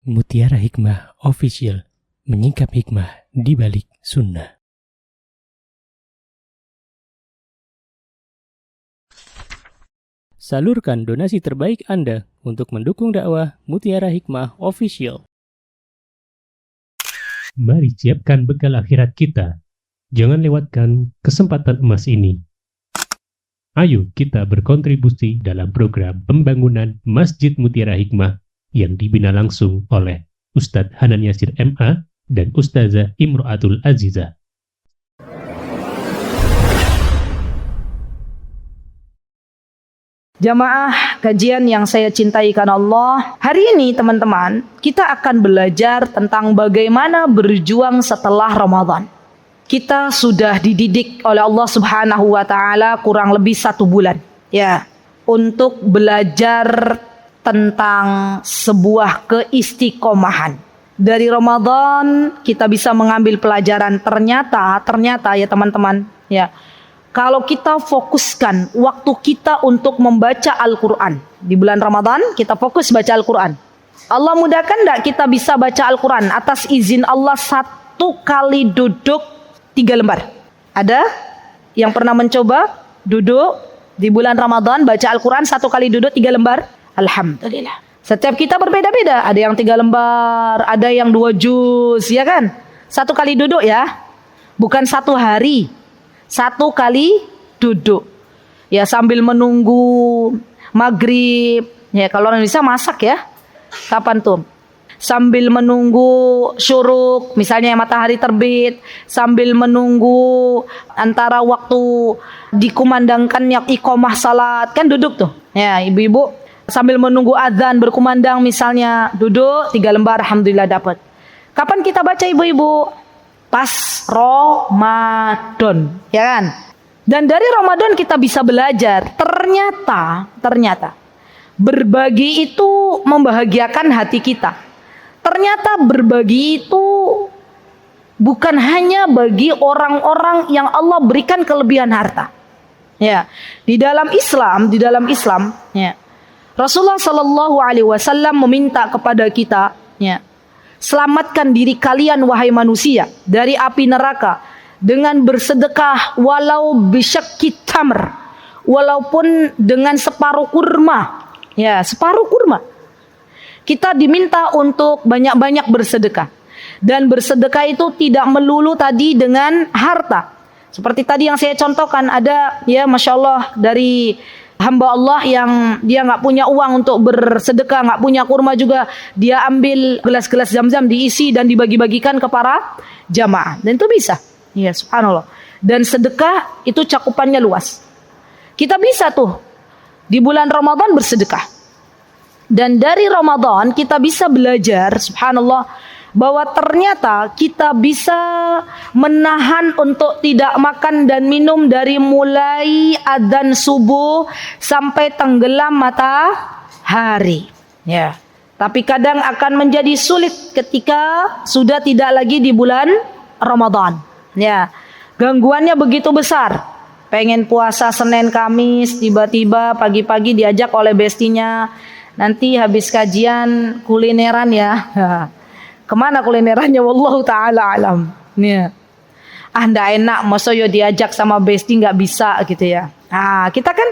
Mutiara Hikmah Official, menyingkap hikmah di balik sunnah. Salurkan donasi terbaik Anda untuk mendukung dakwah Mutiara Hikmah Official. Mari siapkan bekal akhirat kita. Jangan lewatkan kesempatan emas ini. Ayo kita berkontribusi dalam program pembangunan Masjid Mutiara Hikmah yang dibina langsung oleh Ustadz Hanan Yasir MA dan Ustazah Imro'atul Azizah. Jamaah kajian yang saya cintai karena Allah, hari ini teman-teman, kita akan belajar tentang bagaimana berjuang setelah Ramadan. Kita sudah dididik oleh Allah Subhanahu wa Ta'ala kurang lebih 1 bulan, ya, untuk belajar tentang sebuah keistiqomahan. Dari Ramadan kita bisa mengambil pelajaran, ternyata ya teman-teman, ya. Kalau kita fokuskan waktu kita untuk membaca Al-Quran. Di bulan Ramadan kita fokus baca Al-Quran. Allah mudahkan tidak kita bisa baca Al-Quran atas izin Allah 1 kali duduk 3 lembar? Ada yang pernah mencoba duduk di bulan Ramadan baca Al-Quran 1 kali duduk 3 lembar? Alhamdulillah. Setiap kita berbeda-beda. Ada yang 3 lembar, ada yang 2 juz, ya kan? 1 kali duduk ya. Bukan 1 hari. 1 kali duduk. Ya, sambil menunggu maghrib. Ya, kalau orang bisa masak ya. Kapan tuh? Sambil menunggu syuruk, misalnya matahari terbit. Sambil menunggu antara waktu dikumandangkannya iqamah salat. Kan duduk tuh. Ya, ibu-ibu. Sambil menunggu adzan berkumandang misalnya. Duduk 3 lembar, alhamdulillah dapat. Kapan kita baca ibu-ibu? Pas Ramadan, ya kan? Dan dari Ramadan kita bisa belajar, ternyata berbagi itu membahagiakan hati kita. Ternyata berbagi itu bukan hanya bagi orang-orang yang Allah berikan kelebihan harta. Ya, di dalam Islam, ya, Rasulullah Shallallahu Alaihi Wasallam meminta kepada kita, ya, selamatkan diri kalian wahai manusia dari api neraka dengan bersedekah walau bisyakki tamr, walaupun dengan separuh kurma. Ya, separuh kurma. Kita diminta untuk banyak-banyak bersedekah. Dan bersedekah itu tidak melulu tadi dengan harta. Seperti tadi yang saya contohkan, ada ya Masya Allah dari hamba Allah yang dia nggak punya uang untuk bersedekah, nggak punya kurma juga, dia ambil gelas-gelas zam-zam diisi dan dibagi-bagikan ke para jamaah. Dan itu bisa, ya subhanallah. Dan sedekah itu cakupannya luas. Kita bisa tuh di bulan Ramadan bersedekah. Dan dari Ramadan kita bisa belajar, subhanallah, bahwa ternyata kita bisa menahan untuk tidak makan dan minum dari mulai adzan subuh sampai tenggelam matahari. Ya. Tapi kadang akan menjadi sulit ketika sudah tidak lagi di bulan Ramadan. Ya. Gangguannya begitu besar. Pengen puasa Senin Kamis, tiba-tiba pagi-pagi diajak oleh bestinya, nanti habis kajian kulineran ya. Kemana kulinerannya? Wallahu ta'ala alam. Ya. Ndak enak, masa yo diajak sama besti nggak bisa gitu ya. Nah, kita kan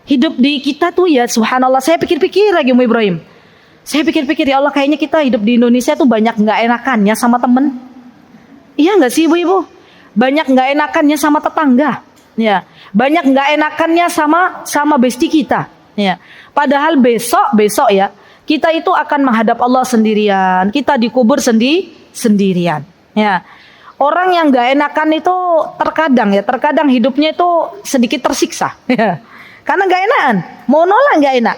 hidup di kita tuh ya subhanallah. Saya pikir-pikir lagi Mu Ibrahim. Saya pikir-pikir ya Allah, kayaknya kita hidup di Indonesia tuh banyak nggak enakannya sama temen. Iya nggak sih ibu-ibu? Banyak nggak enakannya sama tetangga. Ya. Banyak nggak enakannya sama besti kita. Ya. Padahal besok ya, kita itu akan menghadap Allah sendirian. Kita dikubur sendirian. Ya. Orang yang gak enakan itu terkadang hidupnya itu sedikit tersiksa. Ya. Karena gak enakan. Mau nolak gak enak.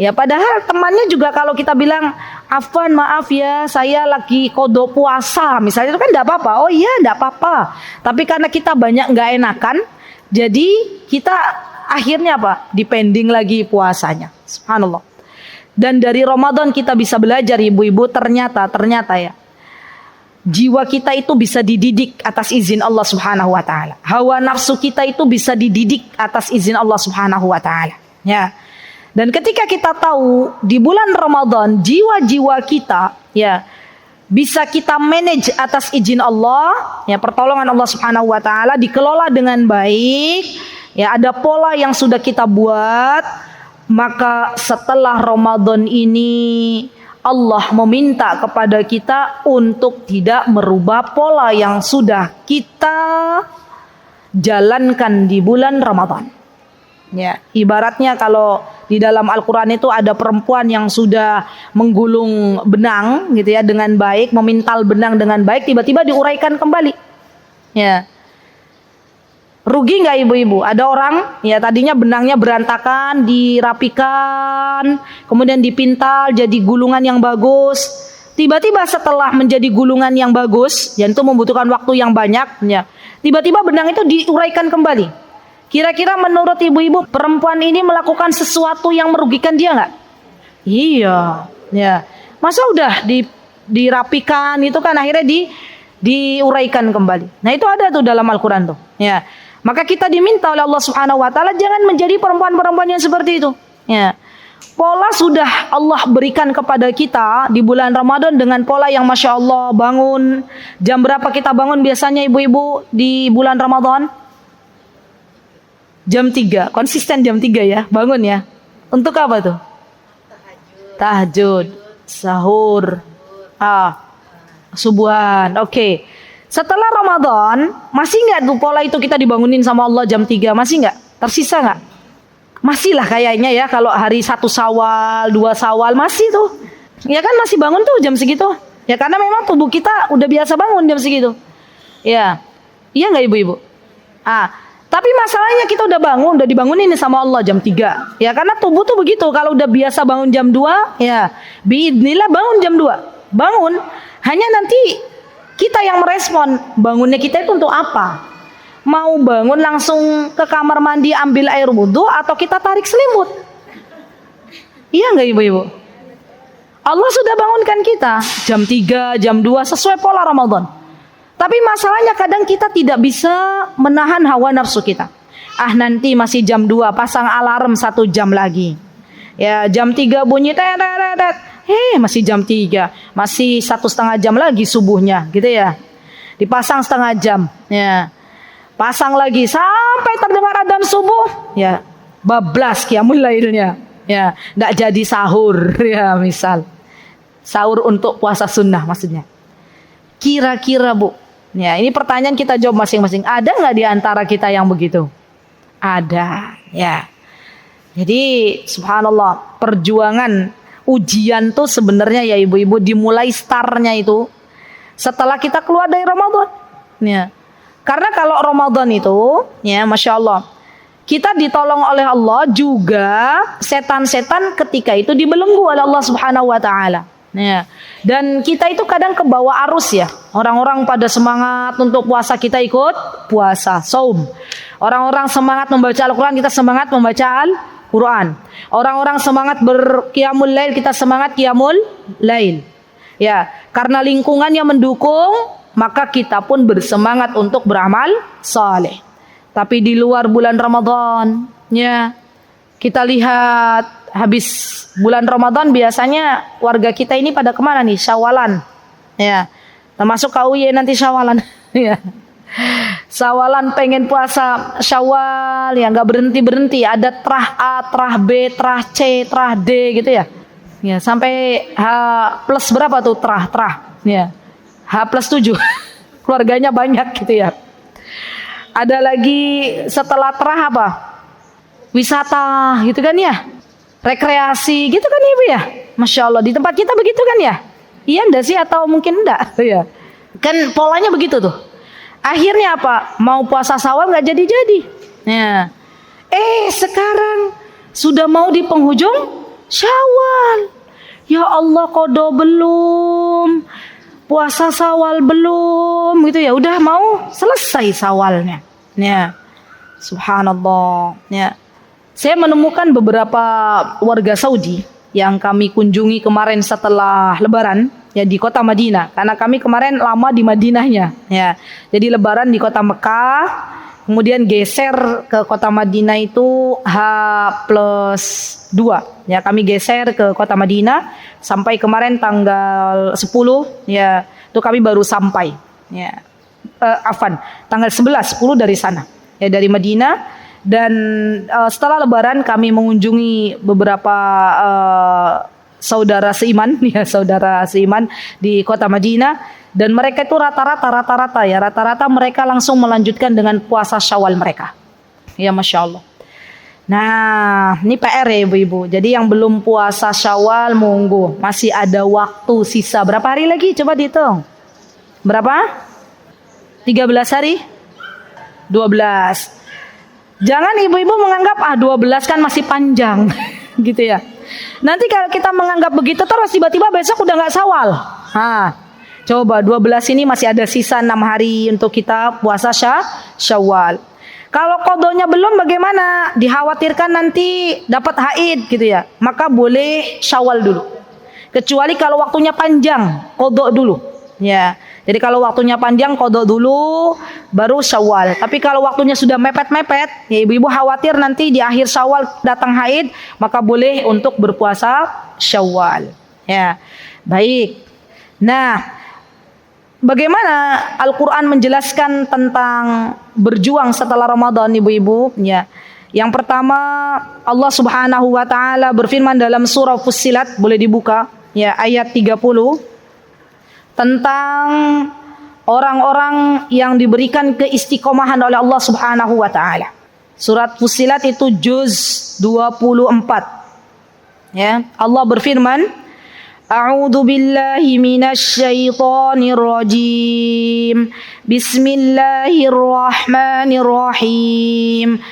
Ya, padahal temannya juga kalau kita bilang, Afwan maaf ya, saya lagi qada puasa. Misalnya itu kan gak apa-apa. Oh iya gak apa-apa. Tapi karena kita banyak gak enakan, jadi kita akhirnya apa? Dipending lagi puasanya. Subhanallah. Dan dari Ramadan kita bisa belajar ibu-ibu, ternyata ya, jiwa kita itu bisa dididik atas izin Allah Subhanahu wa Ta'ala. Hawa nafsu kita itu bisa dididik atas izin Allah Subhanahu wa Ta'ala. Ya. Dan ketika kita tahu di bulan Ramadan jiwa-jiwa kita ya bisa kita manage atas izin Allah, ya pertolongan Allah Subhanahu wa taala dikelola dengan baik, ya ada pola yang sudah kita buat, maka setelah Ramadan ini Allah meminta kepada kita untuk tidak merubah pola yang sudah kita jalankan di bulan Ramadan. Ya, ibaratnya kalau di dalam Al-Quran itu ada perempuan yang sudah menggulung benang gitu ya dengan baik, memintal benang dengan baik, tiba-tiba diuraikan kembali. Ya. Rugi nggak ibu-ibu? Ada orang ya tadinya benangnya berantakan, dirapikan, kemudian dipintal jadi gulungan yang bagus. Tiba-tiba setelah menjadi gulungan yang bagus, yang itu membutuhkan waktu yang banyak, ya. Tiba-tiba benang itu diuraikan kembali. Kira-kira menurut ibu-ibu perempuan ini melakukan sesuatu yang merugikan dia nggak? Iya, ya. Masa udah dirapikan itu kan akhirnya diuraikan kembali. Nah itu ada tuh dalam Al-Quran tuh. Ya. Maka kita diminta oleh Allah Subhanahu Wa Taala jangan menjadi perempuan-perempuan yang seperti itu. Ya. Pola sudah Allah berikan kepada kita di bulan Ramadan dengan pola yang Masya Allah bangun. Jam berapa kita bangun biasanya ibu-ibu di bulan Ramadan? Jam 3, konsisten jam 3 ya, bangun ya. Untuk apa tuh? Tahajud, sahur, subuhan. Oke. Setelah Ramadan, masih nggak tuh pola itu kita dibangunin sama Allah jam 3? Masih nggak? Tersisa nggak? Masih lah kayaknya ya, kalau hari 1 Syawal, 2 Syawal masih tuh. Ya kan masih bangun tuh jam segitu. Ya karena memang tubuh kita udah biasa bangun jam segitu. Ya. Iya nggak ibu-ibu? Tapi masalahnya kita udah bangun, udah dibangunin sama Allah jam 3. Ya karena tubuh tuh begitu, kalau udah biasa bangun jam 2, ya biidznillah bangun jam 2. Bangun, hanya nanti kita yang merespon bangunnya kita itu untuk apa? Mau bangun langsung ke kamar mandi ambil air wudhu atau kita tarik selimut? Iya nggak ibu-ibu? Allah sudah bangunkan kita jam 3, jam 2 sesuai pola Ramadan. Tapi masalahnya kadang kita tidak bisa menahan hawa nafsu kita. Nanti masih jam 2 pasang alarm 1 jam lagi. Ya jam 3 bunyi masih jam 3, masih 1,5 jam lagi subuhnya, gitu ya. Dipasang 1/2 jam, ya. Pasang lagi sampai terdengar adzan subuh, ya. Bablas qiyamul lailnya, ya. Nggak jadi sahur, ya misal. Sahur untuk puasa sunnah maksudnya. Kira-kira Bu, ya ini pertanyaan kita jawab masing-masing. Ada nggak di antara kita yang begitu? Ada, ya. Jadi subhanallah perjuangan ujian tuh sebenarnya ya ibu-ibu dimulai startnya itu setelah kita keluar dari Ramadan. Ya. Karena kalau Ramadan itu, ya Masya Allah, kita ditolong oleh Allah juga setan-setan ketika itu dibelenggu oleh Allah Subhanahu Wa Taala. Ya. Dan kita itu kadang kebawa arus ya. Orang-orang pada semangat untuk puasa kita ikut puasa, saum. Orang-orang semangat membaca Al-Quran, kita semangat membaca Al-Quran. Orang-orang semangat berqiyamul lail, kita semangat qiyamul lail. Ya, karena lingkungannya mendukung, maka kita pun bersemangat untuk beramal saleh. Tapi di luar bulan Ramadan, ya, kita lihat habis bulan Ramadan biasanya warga kita ini pada kemana nih? Syawalan. Ya, termasuk KUY nanti syawalan. Ya. Syawalan pengen puasa Syawal ya nggak berhenti ada trah A, trah B, trah C, trah D gitu ya. Ya sampai H plus berapa tuh trah ya H plus 7 keluarganya banyak gitu ya. Ada lagi setelah trah apa? Wisata gitu kan ya, rekreasi gitu kan ibu ya. Masya Allah di tempat kita begitu kan ya. Iya enggak sih atau mungkin enggak ya? Kan polanya begitu tuh. Akhirnya apa? Mau puasa Syawal nggak jadi-jadi. Ya. Sekarang sudah mau di penghujung Syawal. Ya Allah, qada belum. Puasa Syawal belum gitu ya. Udah mau selesai Syawalnya. Ya. Subhanallah. Ya. Saya menemukan beberapa warga Saudi yang kami kunjungi kemarin setelah Lebaran. Ya di kota Madinah, karena kami kemarin lama di Madinahnya, ya. Jadi Lebaran di kota Mekah, kemudian geser ke kota Madinah itu H+2, Ya, kami geser ke kota Madinah sampai kemarin tanggal 10 ya, itu kami baru sampai. Ya. Tanggal 11 10 dari sana. Ya, dari Madinah, dan setelah lebaran kami mengunjungi beberapa saudara seiman ya, saudara seiman di kota Madinah, dan mereka itu rata-rata mereka langsung melanjutkan dengan puasa Syawal mereka. Ya, Masya Allah. Nah, ini PR ya ibu-ibu. Jadi yang belum puasa Syawal, monggo, masih ada waktu sisa. Berapa hari lagi? Coba dihitung. Berapa? 13 hari? 12. Jangan ibu-ibu menganggap 12 kan masih panjang. Gitu ya. Nanti kalau kita menganggap begitu terus, tiba-tiba besok udah gak Syawal. Coba 12 ini masih ada sisa 6 hari untuk kita puasa Syawal. Kalau kodonya belum, bagaimana? Dikhawatirkan nanti dapat haid gitu ya. Maka boleh Syawal dulu. Kecuali kalau waktunya panjang, kodok dulu. Ya. Jadi kalau waktunya panjang, kodok dulu, baru Syawal. Tapi kalau waktunya sudah mepet-mepet, ya ibu-ibu khawatir nanti di akhir Syawal datang haid, maka boleh untuk berpuasa Syawal. Ya. Baik. Nah, bagaimana Al-Quran menjelaskan tentang berjuang setelah Ramadan ibu-ibu? Ya. Yang pertama, Allah Subhanahu wa taala berfirman dalam surah Fussilat, boleh dibuka ya, ayat 30, tentang orang-orang yang diberikan keistiqomahan oleh Allah Subhanahu wa taala. Surat Fussilat itu juz 24. Ya, Allah berfirman, A'udzu billahi minasy syaithanir rajim. Bismillahirrahmanirrahim.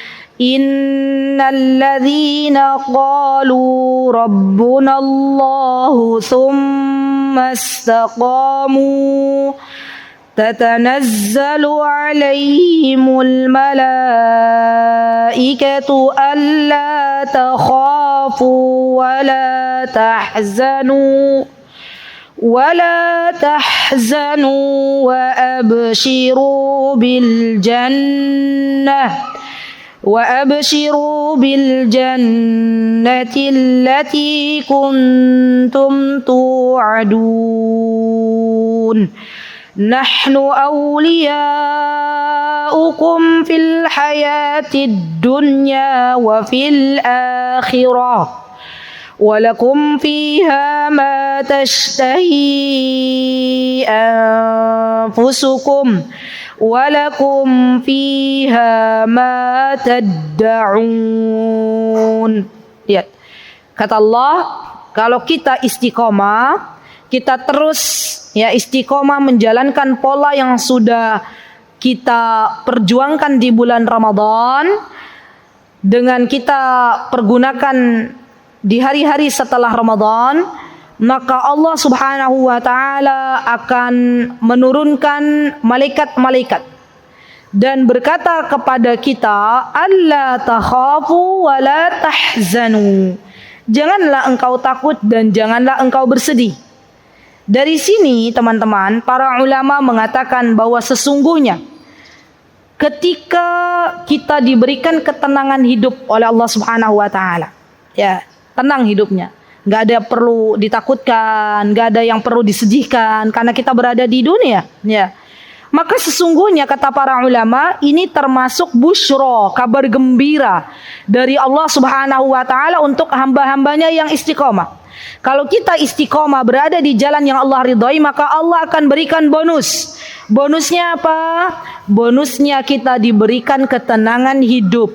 Innal ladzina qalu rabbunallahu tsumma istaqamu tatanazzalu 'alaihimul malaikatu alla takhafu wa la tahzanu wa abshiru bil jannati allati kuntum tu'adun. Nahnu awliyaukum fil hayatid dunya wa fil akhirah. Walakum fiha ma tashtahi anfusukum walakum fiha ma tad'un. Lihat. Kata Allah, kalau kita istiqomah, kita terus ya istiqomah menjalankan pola yang sudah kita perjuangkan di bulan Ramadan, dengan kita pergunakan di hari-hari setelah Ramadan, maka Allah Subhanahu wa taala akan menurunkan malaikat-malaikat dan berkata kepada kita, alla takhafu wa la tahzanu. Janganlah engkau takut dan janganlah engkau bersedih. Dari sini teman-teman, para ulama mengatakan bahwa sesungguhnya ketika kita diberikan ketenangan hidup oleh Allah Subhanahu wa taala, ya, tenang hidupnya, nggak ada perlu ditakutkan, nggak ada yang perlu disedihkan karena kita berada di dunia, ya. Maka sesungguhnya kata para ulama, ini termasuk busyra, kabar gembira dari Allah Subhanahu wa taala untuk hamba-hambanya yang istiqomah. Kalau kita istiqomah berada di jalan yang Allah ridhai, maka Allah akan berikan bonus. Bonusnya apa? Bonusnya kita diberikan ketenangan hidup.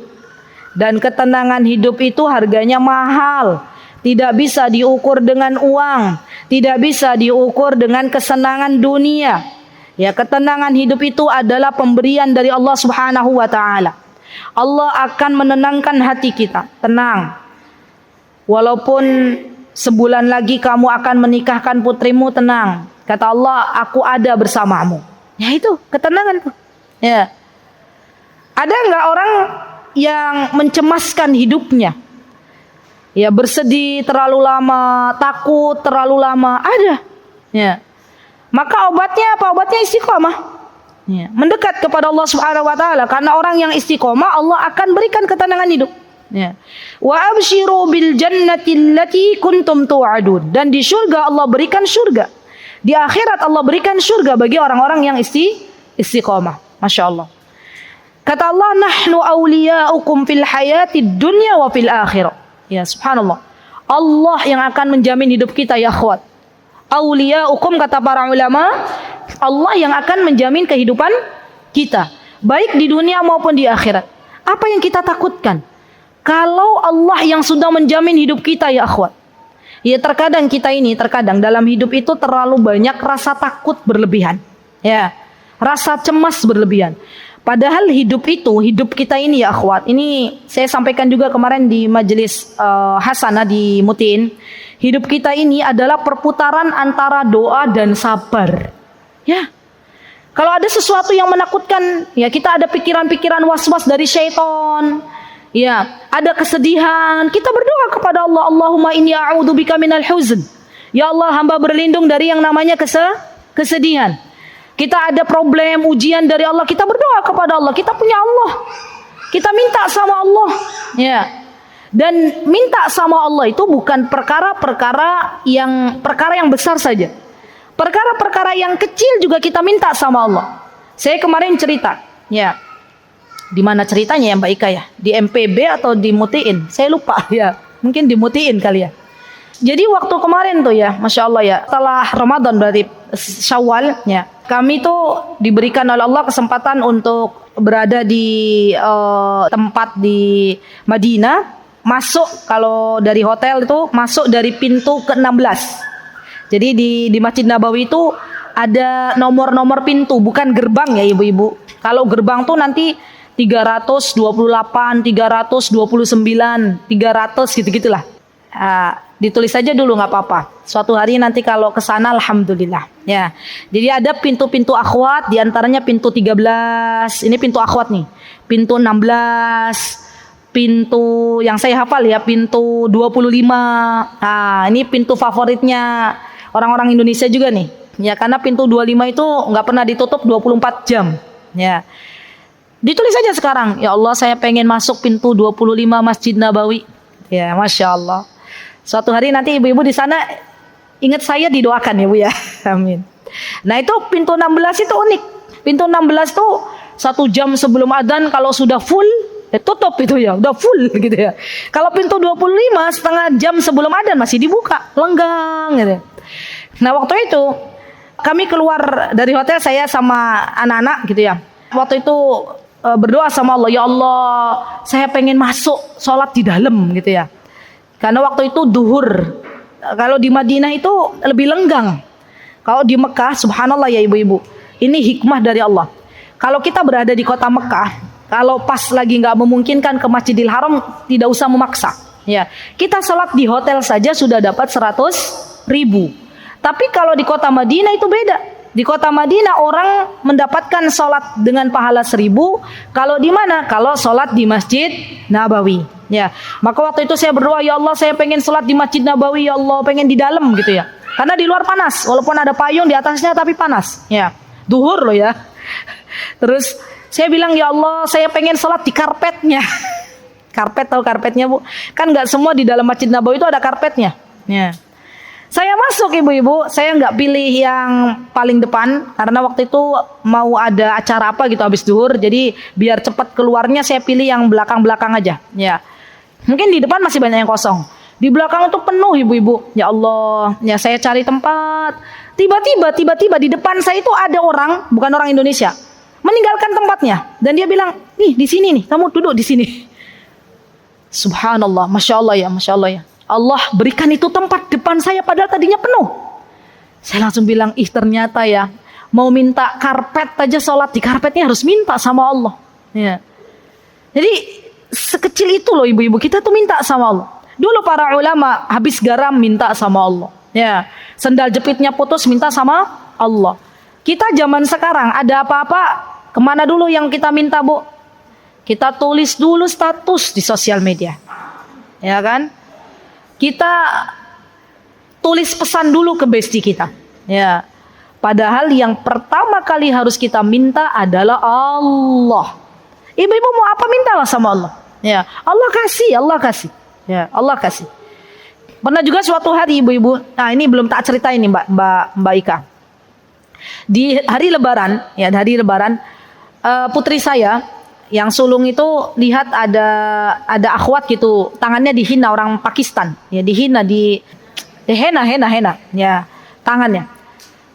Dan ketenangan hidup itu harganya mahal. Tidak bisa diukur dengan uang, tidak bisa diukur dengan kesenangan dunia. Ya, ketenangan hidup itu adalah pemberian dari Allah Subhanahu wa taala. Allah akan menenangkan hati kita. Tenang. Walaupun sebulan lagi kamu akan menikahkan putrimu, tenang. Kata Allah, aku ada bersamamu. Ya itu, ketenangan tuh. Ya. Ada enggak orang yang mencemaskan hidupnya? Ya, bersedih terlalu lama, takut terlalu lama, ada. Ya. Maka obatnya apa? Obatnya istiqomah. Ya. Mendekat kepada Allah Subhanahu wa taala, karena orang yang istiqomah Allah akan berikan ketenangan hidup. Ya. Wa abshiru bil jannati allati kuntum tu'adun. Dan di surga Allah berikan surga. Di akhirat Allah berikan surga bagi orang-orang yang istiqomah. Masya Allah. Kata Allah, nahnu awliya'ukum fil hayatid dunya wa fil akhirah. Ya, subhanallah. Allah yang akan menjamin hidup kita, ya akhwat. Awliya'ukum, kata para ulama, Allah yang akan menjamin kehidupan kita, baik di dunia maupun di akhirat. Apa yang kita takutkan? Kalau Allah yang sudah menjamin hidup kita, ya akhwat. Ya, terkadang kita ini, dalam hidup itu terlalu banyak rasa takut berlebihan. Ya, rasa cemas berlebihan. Padahal hidup kita ini, ya akhwat. Ini saya sampaikan juga kemarin di majelis Hasanah di Mutiin. Hidup kita ini adalah perputaran antara doa dan sabar. Ya. Kalau ada sesuatu yang menakutkan, ya kita ada pikiran-pikiran was-was dari syaitan. Ya, ada kesedihan, kita berdoa kepada Allah, Allahumma inni a'udzubika minal huzn. Ya Allah, hamba berlindung dari yang namanya kesedihan. Kita ada problem, ujian dari Allah, kita berdoa kepada Allah. Kita punya Allah. Kita minta sama Allah. Ya. Dan minta sama Allah itu bukan perkara yang besar saja. Perkara-perkara yang kecil juga kita minta sama Allah. Saya kemarin cerita, ya. Di mana ceritanya ya Mbak Ika ya? Di MPB atau di Mutiin? Saya lupa ya. Mungkin di Mutiin kali ya. Jadi waktu kemarin tuh ya, Masya Allah ya, setelah Ramadan berarti Syawal ya, kami tuh diberikan oleh Allah kesempatan untuk berada di tempat di Madinah. Masuk kalau dari hotel itu masuk dari pintu ke-16. Jadi di Masjid Nabawi itu ada nomor-nomor pintu, bukan gerbang ya ibu-ibu. Kalau gerbang tuh nanti 328, 329, 300 gitu-gitulah. Ditulis saja dulu nggak apa-apa. Suatu hari nanti kalau ke sana alhamdulillah. Ya. Jadi ada pintu-pintu akhwat, di antaranya pintu 13. Ini pintu akhwat nih. Pintu 16. Pintu yang saya hafal ya, pintu 25. Nah, ini pintu favoritnya orang-orang Indonesia juga nih. Ya, karena pintu 25 itu nggak pernah ditutup 24 jam. Ya. Ditulis saja sekarang, ya Allah saya pengen masuk pintu 25 Masjid Nabawi. Ya, Masya Allah. Suatu hari nanti ibu-ibu di sana ingat saya, didoakan ya Bu ya. Amin. Nah itu pintu 16 itu unik. Pintu 16 tuh 1 jam sebelum adzan kalau sudah full, tutup itu ya, udah full gitu ya. Kalau pintu 25 setengah jam sebelum adzan masih dibuka, lenggang gitu. Nah waktu itu kami keluar dari hotel, saya sama anak-anak gitu ya. Waktu itu berdoa sama Allah, ya Allah saya pengen masuk sholat di dalam gitu ya. Karena waktu itu duhur. Kalau di Madinah itu lebih lenggang. Kalau di Mekah, subhanallah ya ibu-ibu, ini hikmah dari Allah. Kalau kita berada di kota Mekah, kalau pas lagi nggak memungkinkan ke Masjidil Haram, tidak usah memaksa. Ya, kita sholat di hotel saja sudah dapat 100.000. Tapi kalau di kota Madinah itu beda. Di kota Madinah orang mendapatkan sholat dengan pahala 1.000. Kalau di mana? Kalau sholat di Masjid Nabawi. Ya, maka waktu itu saya berdoa, ya Allah saya pengen sholat di Masjid Nabawi, ya Allah pengen di dalam gitu ya. Karena di luar panas, walaupun ada payung di atasnya tapi panas. Ya, duhur loh ya. Terus saya bilang, ya Allah saya pengen sholat di karpetnya. Karpet, tahu karpetnya Bu? Kan nggak semua di dalam Masjid Nabawi itu ada karpetnya. Ya. Saya masuk ibu-ibu, saya nggak pilih yang paling depan karena waktu itu mau ada acara apa gitu habis duhur, jadi biar cepat keluarnya saya pilih yang belakang-belakang aja. Ya, mungkin di depan masih banyak yang kosong, di belakang itu penuh ibu-ibu. Ya Allah, ya saya cari tempat. Tiba-tiba di depan saya itu ada orang, bukan orang Indonesia, meninggalkan tempatnya dan dia bilang, nih di sini nih, kamu duduk di sini. Subhanallah, masya Allah ya, masya Allah ya. Allah berikan itu tempat depan saya padahal tadinya penuh. Saya langsung bilang, ternyata ya, mau minta karpet aja sholat di karpetnya harus minta sama Allah. Ya. Jadi sekecil itu loh ibu-ibu, kita tuh minta sama Allah. Dulu para ulama habis garam minta sama Allah. Ya, sendal jepitnya putus minta sama Allah. Kita zaman sekarang ada apa-apa, kemana dulu yang kita minta Bu? Kita tulis dulu status di sosial media. Ya kan? Kita tulis pesan dulu ke bestie kita. Ya. Padahal yang pertama kali harus kita minta adalah Allah. Ibu-ibu mau apa mintalah sama Allah. Ya, Allah kasih. Ya, Allah kasih. Pernah juga suatu hari ibu-ibu, nah ini belum tak ceritain nih Mbak Ika. Di hari Lebaran, putri saya yang sulung itu lihat ada akhwat gitu, tangannya dihina orang Pakistan, ya dihina hena ya tangannya.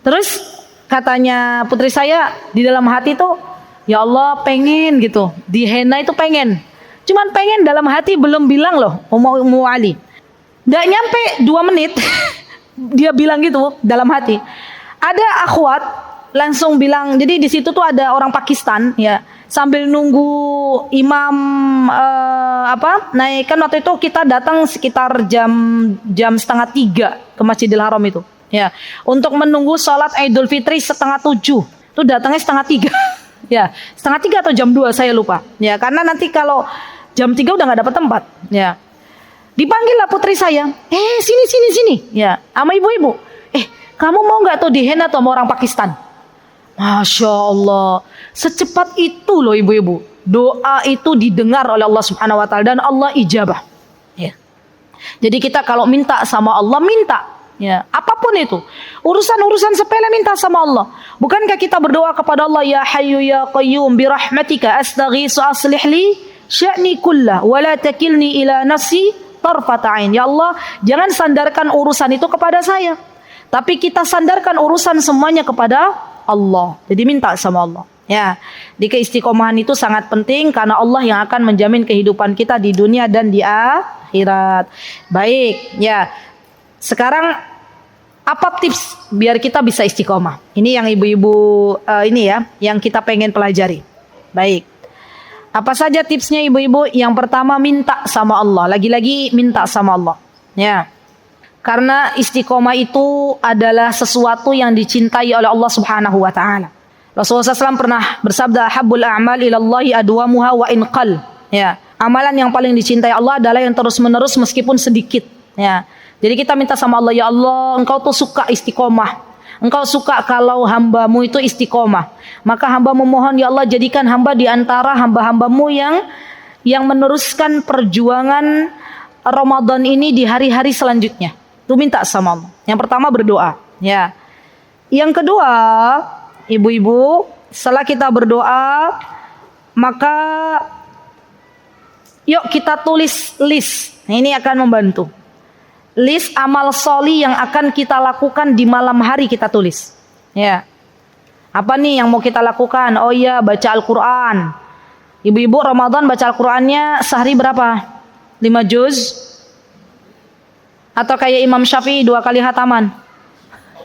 Terus katanya putri saya di dalam hati tuh, ya Allah pengen gitu, dihena itu pengen. Cuman pengen dalam hati, belum bilang loh Ummu Ali. Nggak nyampe 2 menit dia bilang gitu dalam hati. Ada akhwat langsung bilang, jadi di situ tuh ada orang Pakistan ya, sambil nunggu imam naik, kan waktu itu kita datang sekitar jam setengah 3 ke Masjidil Haram itu ya, untuk menunggu sholat Idul Fitri 6:30. Tuh datangnya 2:30 ya, 2:30 atau jam 2 saya lupa ya, karena nanti kalau jam 3 udah nggak dapat tempat ya. Dipanggil lah putri saya, sini ya, sama ibu-ibu. Kamu mau nggak tuh dihina tuh sama orang Pakistan? Masya Allah, secepat itu loh ibu-ibu. Doa itu didengar oleh Allah Subhanahu Wa Taala dan Allah ijabah. Ya. Jadi kita kalau minta sama Allah, minta. Ya, apapun itu, urusan sepele minta sama Allah. Bukankah kita berdoa kepada Allah, ya Hayyu ya Qayyum bi rahmatika astaghiitsu aslih li sya'ni kullah wa la takilni ila nafsi tarfata ain. Ya Allah, jangan sandarkan urusan itu kepada saya, tapi kita sandarkan urusan semuanya kepada Allah. Jadi minta sama Allah. Ya, di keistiqomahan itu sangat penting karena Allah yang akan menjamin kehidupan kita di dunia dan di akhirat. Baik, ya. Sekarang apa tips biar kita bisa istiqomah? Ini yang ibu-ibu ini ya, yang kita pengen pelajari. Baik. Apa saja tipsnya ibu-ibu? Yang pertama, minta sama Allah. Lagi-lagi minta sama Allah. Ya. Karena istiqomah itu adalah sesuatu yang dicintai oleh Allah Subhanahu wa taala. Rasulullah SAW pernah bersabda, "Habbul a'mal ilallahi adwamuha wa in qal." Ya, amalan yang paling dicintai Allah adalah yang terus-menerus meskipun sedikit. Ya. Jadi kita minta sama Allah, ya Allah, Engkau tuh suka istiqomah. Engkau suka kalau hambamu itu istiqomah. Maka hamba memohon, ya Allah, jadikan hamba di antara hamba-hambamu yang meneruskan perjuangan Ramadan ini di hari-hari selanjutnya. Itu minta sama Allah. Yang pertama berdoa. Ya. Yang kedua, ibu-ibu, setelah kita berdoa, maka yuk kita tulis list. Nah, ini akan membantu. List amal sholih yang akan kita lakukan di malam hari kita tulis. Ya. Apa nih yang mau kita lakukan? Oh iya, baca Al-Quran. Ibu-ibu Ramadan baca Al-Qurannya sehari berapa? 5 juz? Atau kayak Imam Syafi'i 2 kali hataman?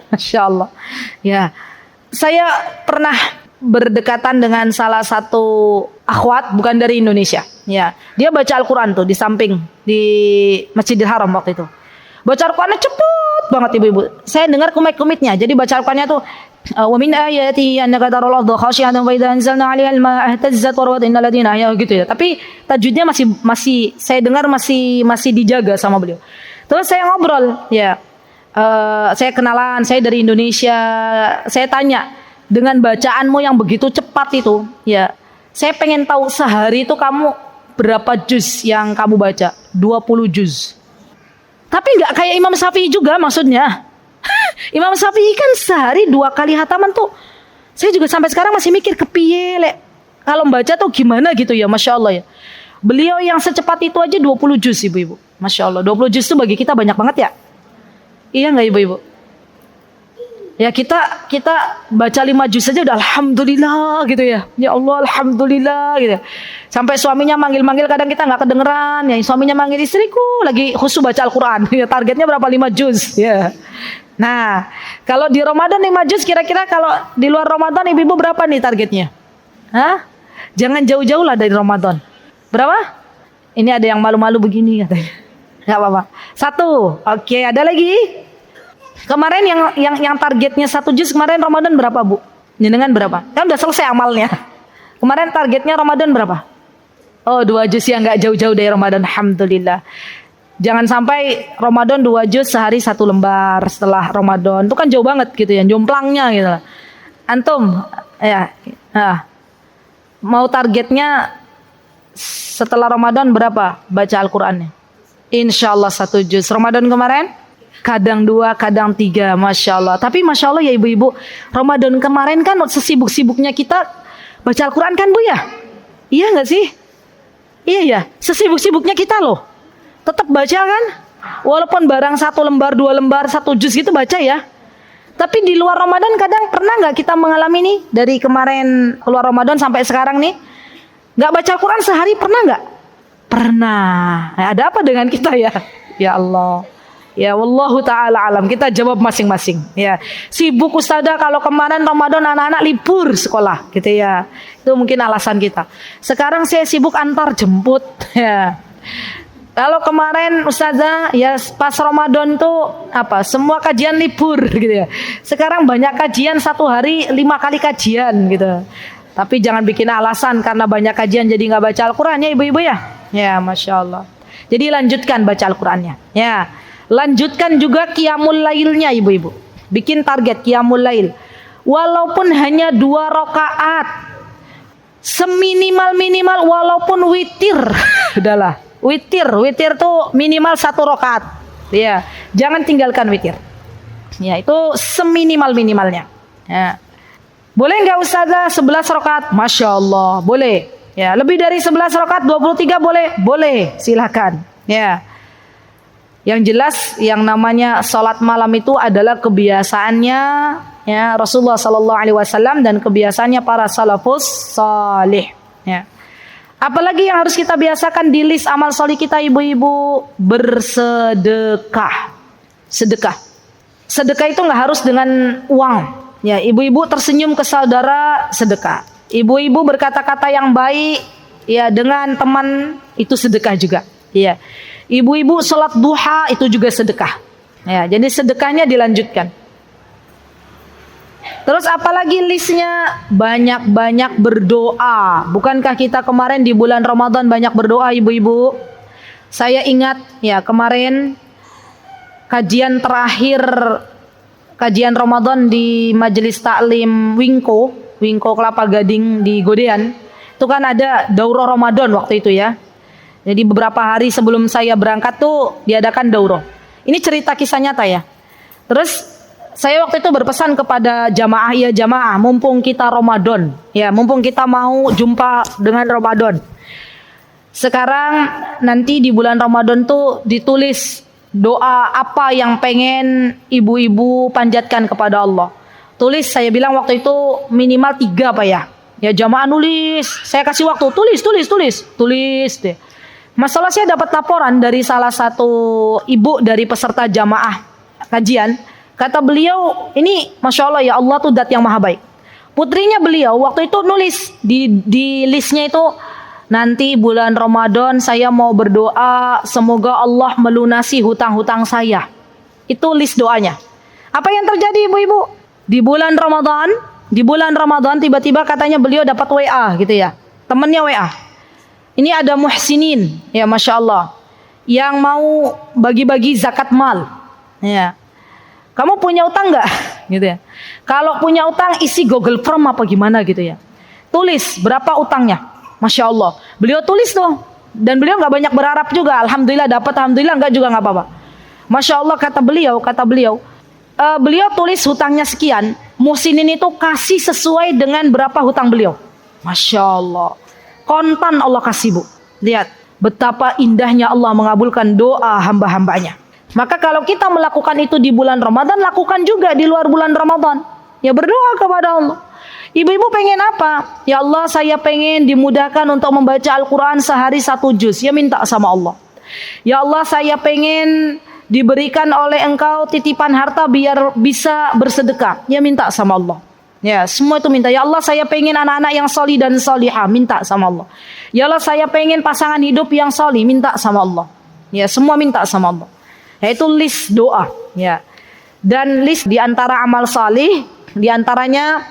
Masya Allah. Ya. Saya pernah berdekatan dengan salah satu akhwat bukan dari Indonesia. Ya. Dia baca Al-Quran tuh di samping di Masjidil Haram waktu itu. Baca Al-Qurannya cepet banget ibu-ibu. Saya dengar kumit-kumitnya. Jadi baca Al-Qurannya tuh, wa min ayatihi annaka taral arda khashi'atan fa idza anzalna 'alaiha al-ma'a ihtazzat wa rabat innal ladina ya gitu ya. Tapi tajwidnya masih saya dengar masih dijaga sama beliau. Terus saya ngobrol, ya. Saya kenalan, saya dari Indonesia. Saya tanya, dengan bacaanmu yang begitu cepat itu, ya. Saya pengen tahu sehari itu kamu berapa juz yang kamu baca? 20 juz. Tapi nggak kayak Imam Syafi'i juga maksudnya. Imam Syafi'i kan sehari 2 kali hataman tuh. Saya juga sampai sekarang masih mikir kepiye lek kalau membaca tuh gimana gitu ya, Masya Allah ya. Beliau yang secepat itu aja 20 juz ibu-ibu. Masya Allah, 20 juz itu bagi kita banyak banget ya. Iya nggak ibu-ibu? Ya kita baca 5 juz saja udah alhamdulillah gitu ya. Ya Allah alhamdulillah gitu. Sampai suaminya manggil-manggil kadang kita nggak kedengeran. Ya suaminya manggil istriku lagi khusyuk baca Al-Quran. Ya targetnya berapa? 5 juz. Ya. Nah kalau di Ramadan 5 juz, kira-kira kalau di luar Ramadan ibu-ibu berapa nih targetnya? Hah? Jangan jauh-jauh lah dari Ramadan. Berapa? Ini ada yang malu-malu begini katanya. Nggak apa-apa. 1. Oke, ada lagi? Kemarin yang targetnya 1 juz kemarin Ramadan berapa Bu? Jenengan berapa? Kan udah selesai amalnya. Kemarin targetnya Ramadan berapa? Oh 2 juz ya, nggak jauh-jauh dari Ramadan. Alhamdulillah. Jangan sampai Ramadan 2 juz sehari 1 lembar setelah Ramadan. Itu kan jauh banget gitu ya, jomplangnya gitu. Antum ya, mau targetnya setelah Ramadan berapa baca Al-Qur'annya? Insya Allah 1 juz. Ramadan kemarin kadang 2, kadang 3, Masya Allah. Tapi Masya Allah ya ibu-ibu, Ramadan kemarin kan sesibuk-sibuknya kita baca Al-Quran kan Bu ya? Iya gak sih? Iya ya, sesibuk-sibuknya kita loh. Tetap baca kan? Walaupun barang 1 lembar, 2 lembar, 1 juz gitu baca ya. Tapi di luar Ramadan kadang pernah gak kita mengalami nih, dari kemarin keluar Ramadan sampai sekarang nih, gak baca Al-Quran sehari, pernah gak? Pernah. Nah, ada apa dengan kita ya? Ya Allah. Ya wallahu ta'ala alam. Kita jawab masing-masing. Ya, sibuk Ustazah kalau kemarin Ramadan anak-anak libur sekolah gitu ya. Itu mungkin alasan kita. Sekarang saya sibuk antar jemput ya. Kalau kemarin Ustazah ya pas Ramadan tuh apa? Semua kajian libur gitu ya. Sekarang banyak kajian, 1 hari 5 kali kajian gitu. Tapi jangan bikin alasan karena banyak kajian jadi nggak baca Al-Quran ya ibu-ibu ya. Ya Masya Allah. Jadi lanjutkan baca Al-Qurannya. Ya. Lanjutkan juga qiyamul lailnya ibu-ibu. Bikin target qiyamul lail. Walaupun hanya 2 rakaat. Seminimal-minimal walaupun witir. Udahlah. Witir tuh minimal 1 rakaat. Ya. Jangan tinggalkan witir. Ya, itu seminimal-minimalnya. Ya. Boleh nggak Ustazah 11 rakaat? Masya Allah, boleh. Ya, lebih dari 11 rakaat 23 boleh? Boleh, silakan. Ya. Yang jelas yang namanya salat malam itu adalah kebiasaannya ya Rasulullah sallallahu alaihi wasallam dan kebiasaannya para salafus salih. Ya. Apalagi yang harus kita biasakan di list amal soleh kita ibu-ibu, bersedekah. Sedekah. Sedekah itu nggak harus dengan uang. Ya, ibu-ibu tersenyum ke saudara, sedekah. Ibu-ibu berkata-kata yang baik ya dengan teman, itu sedekah juga. Ya. Ibu-ibu sholat duha itu juga sedekah. Ya, jadi sedekahnya dilanjutkan. Terus apalagi listnya? Banyak-banyak berdoa. Bukankah kita kemarin di bulan Ramadan banyak berdoa ibu-ibu? Saya ingat ya kemarin kajian terakhir, kajian Ramadan di Majelis Taklim Wingko Kelapa Gading di Godean. Itu kan ada daurah Ramadan waktu itu ya. Jadi beberapa hari sebelum saya berangkat tuh diadakan daurah. Ini cerita kisah nyata ya. Terus saya waktu itu berpesan kepada jamaah, ya jamaah, mumpung kita Ramadan, ya mumpung kita mau jumpa dengan Ramadan. Sekarang nanti di bulan Ramadan tuh ditulis doa apa yang pengen ibu-ibu panjatkan kepada Allah. Tulis, saya bilang waktu itu minimal 3 Pak ya. Ya jamaah nulis, saya kasih waktu, tulis deh. Masalah saya dapat laporan dari salah satu ibu dari peserta jamaah kajian. Kata beliau, ini Masya Allah ya Allah tuh dat yang maha baik. Putrinya beliau waktu itu nulis di listnya itu, nanti bulan Ramadan saya mau berdoa semoga Allah melunasi hutang-hutang saya. Itu list doanya. Apa yang terjadi ibu-ibu? Di bulan Ramadan tiba-tiba katanya beliau dapat WA gitu ya. Temennya WA. Ini ada muhsinin, ya Masya Allah, yang mau bagi-bagi zakat mal. Ya. Kamu punya utang nggak? Gitu ya. Kalau punya utang isi Google Form apa gimana gitu ya. Tulis berapa utangnya. Masya Allah. Beliau tulis tuh. Dan beliau nggak banyak berharap juga. Alhamdulillah dapat, alhamdulillah nggak juga nggak apa-apa. Masya Allah kata beliau. Beliau tulis hutangnya sekian. Muhsinin itu kasih sesuai dengan berapa hutang beliau. Masya Allah. Kontan Allah kasih bu. Lihat betapa indahnya Allah mengabulkan doa hamba-hambanya. Maka kalau kita melakukan itu di bulan Ramadan, lakukan juga di luar bulan Ramadan. Ya berdoa kepada Allah. Ibu-ibu pengen apa? Ya Allah saya pengen dimudahkan untuk membaca Al-Quran sehari 1 juz. Ya minta sama Allah. Ya Allah saya pengen diberikan oleh Engkau titipan harta biar bisa bersedekah. Ya minta sama Allah. Ya semua itu minta. Ya Allah saya pengen anak-anak yang solih dan solihah. Minta sama Allah. Ya Allah saya pengen pasangan hidup yang solih. Minta sama Allah. Ya semua minta sama Allah. Yaitu list doa, ya. Dan list diantara amal salih, diantaranya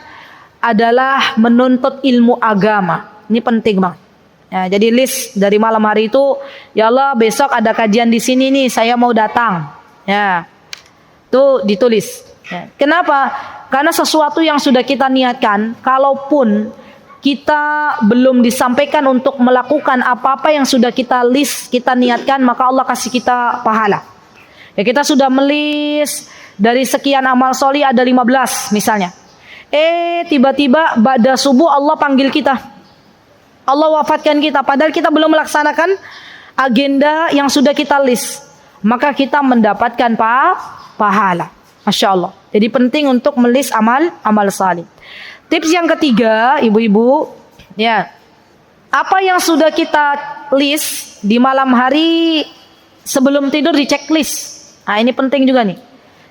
adalah menuntut ilmu agama. Ini penting banget. Ya, jadi list dari malam hari itu, ya Allah besok ada kajian di sini nih, saya mau datang. Ya, itu ditulis. Ya. Kenapa? Karena sesuatu yang sudah kita niatkan, kalaupun kita belum disampaikan untuk melakukan apa-apa yang sudah kita list, kita niatkan, maka Allah kasih kita pahala. Ya, kita sudah melis dari sekian amal sholih ada 15 misalnya. Tiba-tiba ba'da subuh Allah panggil kita. Allah wafatkan kita padahal kita belum melaksanakan agenda yang sudah kita list. Maka kita mendapatkan pahala. Masya Allah. Jadi penting untuk melis amal salih. Tips yang ketiga, ibu-ibu, ya, apa yang sudah kita list di malam hari sebelum tidur di checklist. Nah, ini penting juga nih.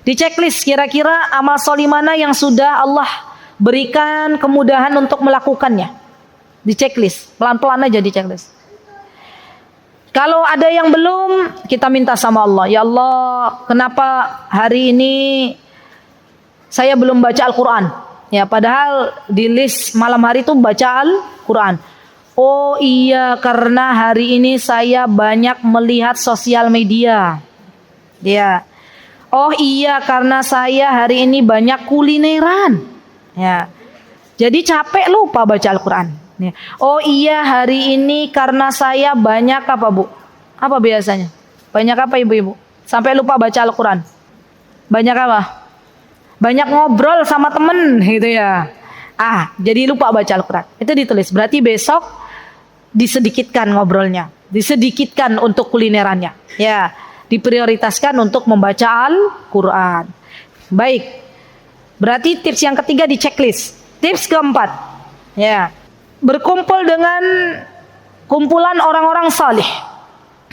Di checklist kira-kira amal sholih mana yang sudah Allah berikan kemudahan untuk melakukannya. Di checklist, pelan-pelan aja di checklist. Kalau ada yang belum, kita minta sama Allah. Ya Allah, kenapa hari ini saya belum baca Al-Quran? Ya, padahal di list malam hari itu baca Al-Quran. Oh iya, karena hari ini saya banyak melihat sosial media. Ya. Oh iya, karena saya hari ini banyak kulineran. Ya. Jadi capek lupa baca Al-Quran. Ya. Oh iya, hari ini karena saya banyak apa, Bu? Apa biasanya? Banyak apa, ibu-ibu? Sampai lupa baca Al-Quran. Banyak apa? Banyak ngobrol sama temen gitu ya. Jadi lupa baca Al-Quran. Itu ditulis. Berarti besok disedikitkan ngobrolnya, disedikitkan untuk kulinerannya. Ya, diprioritaskan untuk membaca Al-Quran. Baik. Berarti tips yang ketiga di checklist. Tips keempat, ya, berkumpul dengan kumpulan orang-orang salih,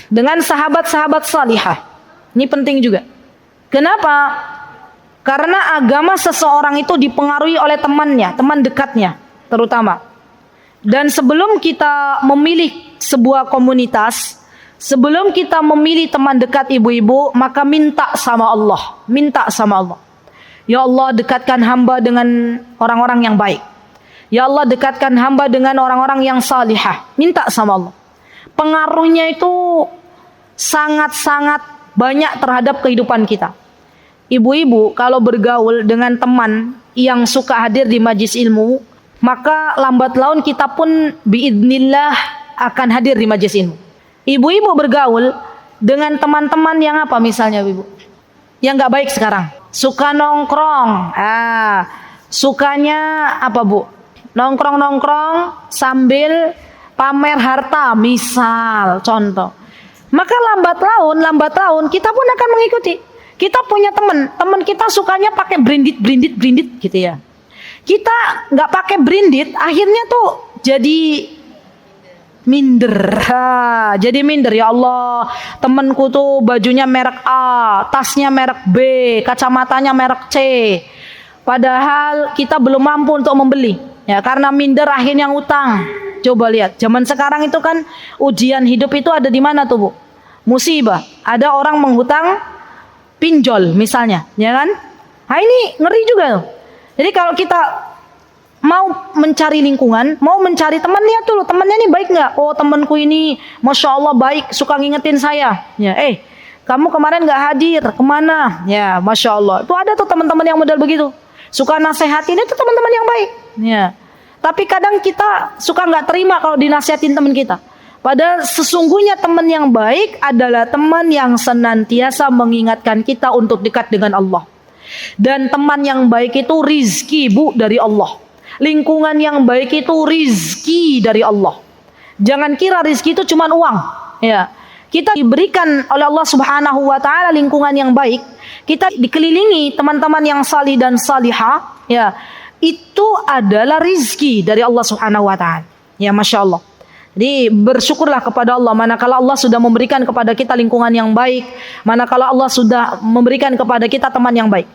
dengan sahabat-sahabat salihah. Ini penting juga. Kenapa? Karena agama seseorang itu dipengaruhi oleh temannya, teman dekatnya terutama. Dan sebelum kita memilih sebuah komunitas, sebelum kita memilih teman dekat ibu-ibu, maka minta sama Allah. Minta sama Allah. Ya Allah, dekatkan hamba dengan orang-orang yang baik. Ya Allah, dekatkan hamba dengan orang-orang yang salihah. Minta sama Allah. Pengaruhnya itu sangat-sangat banyak terhadap kehidupan kita. Ibu-ibu kalau bergaul dengan teman yang suka hadir di majlis ilmu, maka lambat laun kita pun biidznillah akan hadir di majlis ilmu. Ibu-ibu bergaul dengan teman-teman yang apa misalnya, ibu? Yang nggak baik sekarang, suka nongkrong. Sukanya apa, Bu? Nongkrong-nongkrong sambil pamer harta, misal, contoh. Maka lambat laun kita pun akan mengikuti. Kita punya teman kita sukanya pakai branded gitu ya. Kita nggak pakai branded, akhirnya tuh jadi minder. Jadi minder, ya Allah, temanku tuh bajunya merek A, tasnya merek B, kacamatanya merek C. Padahal kita belum mampu untuk membeli. Ya, karena minder akhirnya ngutang. Coba lihat, zaman sekarang itu kan ujian hidup itu ada di mana tuh, Bu? Musibah. Ada orang menghutang pinjol misalnya, ya kan? Nah, ini ngeri juga tuh. Jadi kalau kita mau mencari lingkungan, mau mencari teman, lihat dulu temannya ini baik nggak? Oh, temanku ini Masya Allah baik, suka ngingetin saya. Ya, kamu kemarin nggak hadir, kemana? Ya, Masya Allah. Itu ada tuh teman-teman yang model begitu. Suka nasehatin, itu teman-teman yang baik. Ya. Tapi kadang kita suka nggak terima kalau dinasihatin teman kita. Padahal sesungguhnya teman yang baik adalah teman yang senantiasa mengingatkan kita untuk dekat dengan Allah. Dan teman yang baik itu rizki, Bu, dari Allah. Lingkungan yang baik itu rizki dari Allah. Jangan kira rizki itu cuma uang. Ya, kita diberikan oleh Allah Subhanahu wa Ta'ala lingkungan yang baik. Kita dikelilingi teman-teman yang salih dan salihah. Ya, itu adalah rizki dari Allah Subhanahu wa Ta'ala. Ya, Masya Allah. Jadi bersyukurlah kepada Allah manakala Allah sudah memberikan kepada kita lingkungan yang baik, manakala Allah sudah memberikan kepada kita teman yang baik.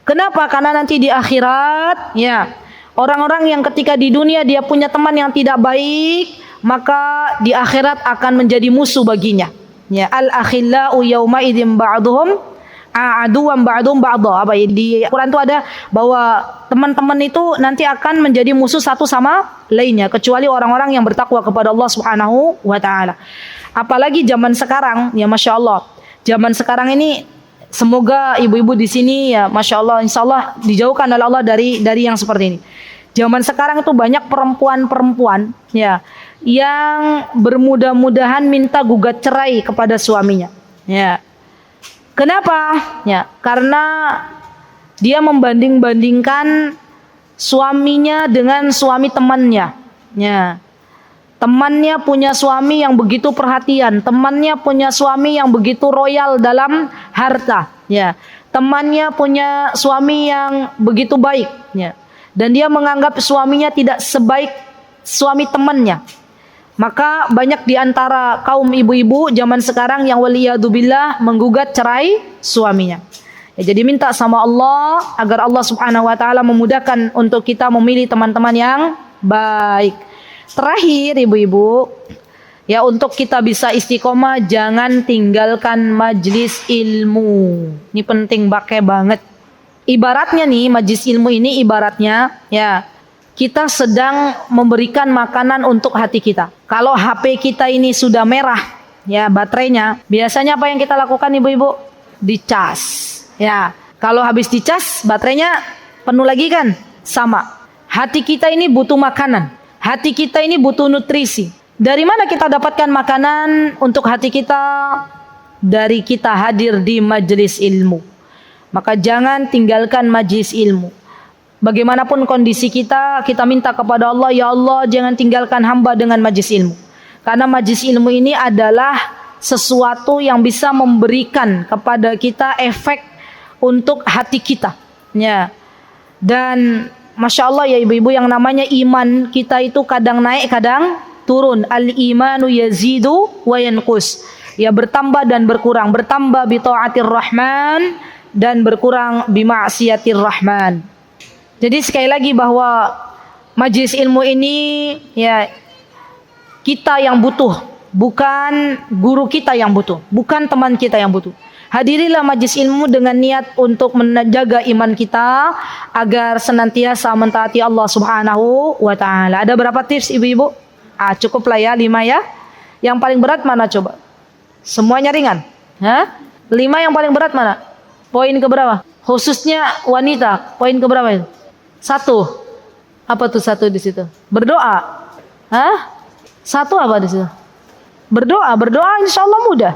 Kenapa? Karena nanti di akhirat, ya, orang-orang yang ketika di dunia dia punya teman yang tidak baik, maka di akhirat akan menjadi musuh baginya. Ya, al-akhillau yauma idzin ba'dhum aduwan ba'dhum ba'dha. Apa di Quran itu ada bahwa teman-teman itu nanti akan menjadi musuh satu sama lainnya, kecuali orang-orang yang bertakwa kepada Allah Subhanahu wa Ta'ala. Apalagi zaman sekarang, ya Masya Allah. Zaman sekarang ini semoga ibu-ibu di sini ya Masya Allah, insya Allah dijauhkan oleh Allah dari yang seperti ini. Zaman sekarang itu banyak perempuan-perempuan ya yang bermudah-mudahan minta gugat cerai kepada suaminya. Ya. Kenapa? Ya, karena dia membanding-bandingkan suaminya dengan suami temannya. Ya. Temannya punya suami yang begitu perhatian, temannya punya suami yang begitu royal dalam harta, ya. Temannya punya suami yang begitu baik, ya. Dan dia menganggap suaminya tidak sebaik suami temannya. Maka banyak di antara kaum ibu-ibu zaman sekarang yang waliyadzubillah menggugat cerai suaminya. Ya, jadi minta sama Allah agar Allah Subhanahu wa taala memudahkan untuk kita memilih teman-teman yang baik. Terakhir ibu-ibu, ya untuk kita bisa istiqomah jangan tinggalkan majlis ilmu. Ini penting banget. Ibaratnya nih majlis ilmu ini ibaratnya ya kita sedang memberikan makanan untuk hati kita. Kalau HP kita ini sudah merah ya baterainya, biasanya apa yang kita lakukan ibu-ibu? Dicas. Ya, kalau habis dicas baterainya penuh lagi kan? Sama. Hati kita ini butuh makanan. Hati kita ini butuh nutrisi. Dari mana kita dapatkan makanan untuk hati kita? Dari kita hadir di majelis ilmu. Maka jangan tinggalkan majelis ilmu. Bagaimanapun kondisi kita minta kepada Allah, ya Allah jangan tinggalkan hamba dengan majelis ilmu. Karena majelis ilmu ini adalah sesuatu yang bisa memberikan kepada kita efek untuk hati kita. Ya. Dan Masya Allah ya ibu-ibu, yang namanya iman kita itu kadang naik kadang turun. Al-imanu yazidu wa yanqus. Ya bertambah dan berkurang. Bertambah bi taatir rahman dan berkurang bi ma'siyatir rahman. Jadi sekali lagi bahwa majelis ilmu ini ya kita yang butuh, bukan guru kita yang butuh, bukan teman kita yang butuh. Hadirilah majlis ilmu dengan niat untuk menjaga iman kita agar senantiasa mentaati Allah Subhanahu wa taala. Ada berapa tips ibu-ibu? Cukuplah ya 5 ya. Yang paling berat mana coba? Semuanya ringan. 5 yang paling berat mana? Poin ke berapa? Khususnya wanita, poin ke berapa itu? 1. Apa tuh 1 di situ? Berdoa. 1 apa di situ? Berdoa insya Allah mudah.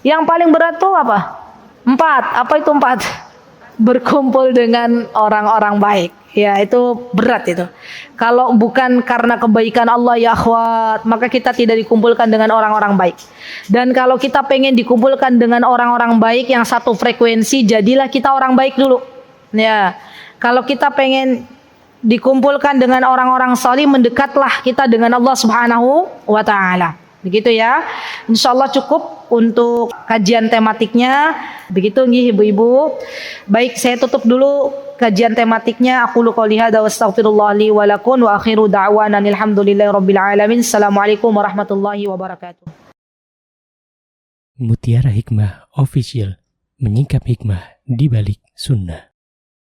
Yang paling berat tuh apa? 4. Apa itu 4? Berkumpul dengan orang-orang baik. Ya itu berat itu. Kalau bukan karena kebaikan Allah ya akhwat, maka kita tidak dikumpulkan dengan orang-orang baik. Dan kalau kita pengen dikumpulkan dengan orang-orang baik yang satu frekuensi, jadilah kita orang baik dulu. Ya. Kalau kita pengen dikumpulkan dengan orang-orang salih, mendekatlah kita dengan Allah Subhanahu wa taala. Begitu ya. Insyaallah cukup untuk kajian tematiknya. Begitu nggih ibu-ibu. Baik, saya tutup dulu kajian tematiknya. Aqulu qouli hadza wa astaghfirullah li wa lakum wa akhiru da'wana alhamdulillahirabbil alamin. Assalamualaikum warahmatullahi wabarakatuh. Mutiara Hikmah Official, menyingkap hikmah di balik sunnah.